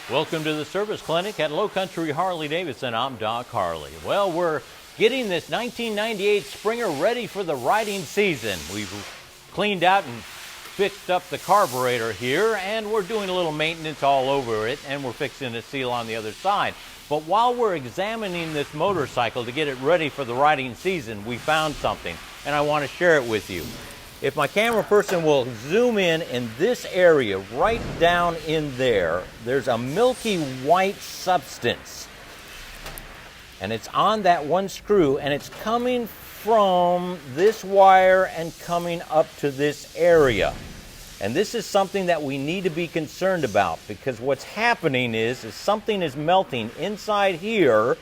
Welcome to the service clinic at Low Country Harley-Davidson. I'm Doc Harley. Well, we're getting this 1998 Springer ready for the riding season. We've cleaned out and fixed up the carburetor here, and we're doing a little maintenance all over it, and we're fixing the seal on the other side. But while we're examining this motorcycle to get it ready for the riding season, we found something, and I want to share it with you. If my camera person will zoom in this area, right down in there, there's a milky white substance. And it's on that one screw, and it's coming from this wire and coming up to this area. And this is something that we need to be concerned about, because what's happening is something is melting inside here,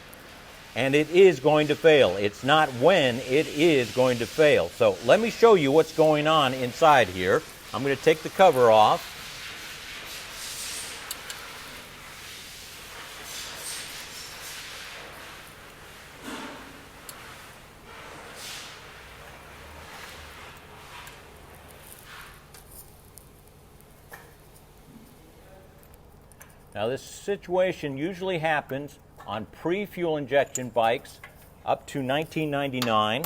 and it is going to fail. It's not when, it is going to fail. So let me show you what's going on inside here. I'm going to take the cover off. Now this situation usually happens on pre-fuel injection bikes up to 1999.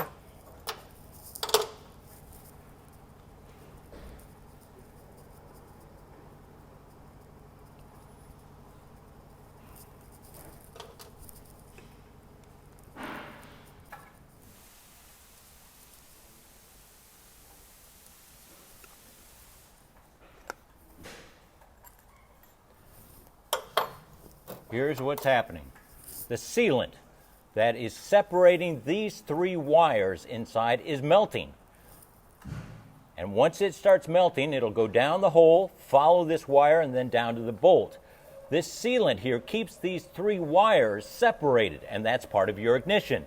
Here's what's happening. The sealant that is separating these three wires inside is melting. And once it starts melting, it'll go down the hole, follow this wire, and then down to the bolt. This sealant here keeps these three wires separated, and that's part of your ignition.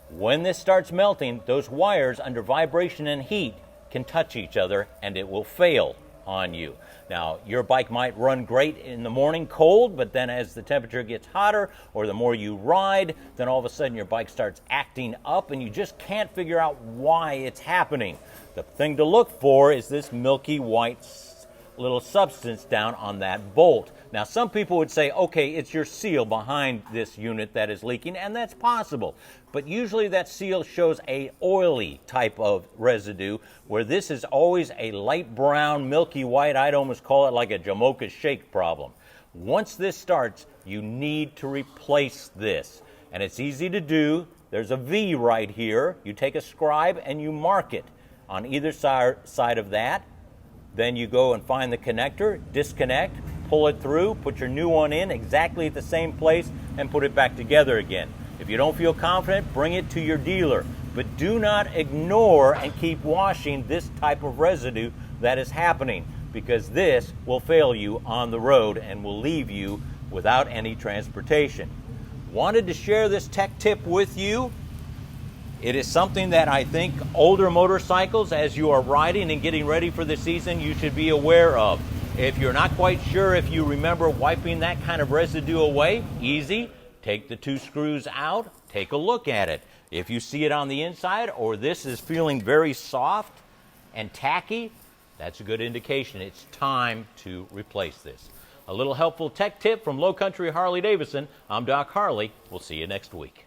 When this starts melting, those wires under vibration and heat can touch each other, and it will fail on you. Now, your bike might run great in the morning cold, but then as the temperature gets hotter or the more you ride, then all of a sudden your bike starts acting up and you just can't figure out why it's happening. The thing to look for is this milky white little substance down on that bolt. Now, some people would say, okay, it's your seal behind this unit that is leaking, and that's possible. But usually that seal shows a oily type of residue, where this is always a light brown, milky white. I'd almost call it like a Jamocha shake problem. Once this starts, you need to replace this. And it's easy to do. There's a V right here. You take a scribe and you mark it on either side of that. Then you go and find the connector, disconnect, pull it through, put your new one in exactly at the same place, and put it back together again. If you don't feel confident, bring it to your dealer. But do not ignore and keep washing this type of residue that is happening, because this will fail you on the road and will leave you without any transportation. Wanted to share this tech tip with you. It is something that I think older motorcycles, as you are riding and getting ready for the season, you should be aware of. If you're not quite sure if you remember wiping that kind of residue away, easy. Take the two screws out, take a look at it. If you see it on the inside or this is feeling very soft and tacky, that's a good indication it's time to replace this. A little helpful tech tip from Low Country Harley-Davidson. I'm Doc Harley. We'll see you next week.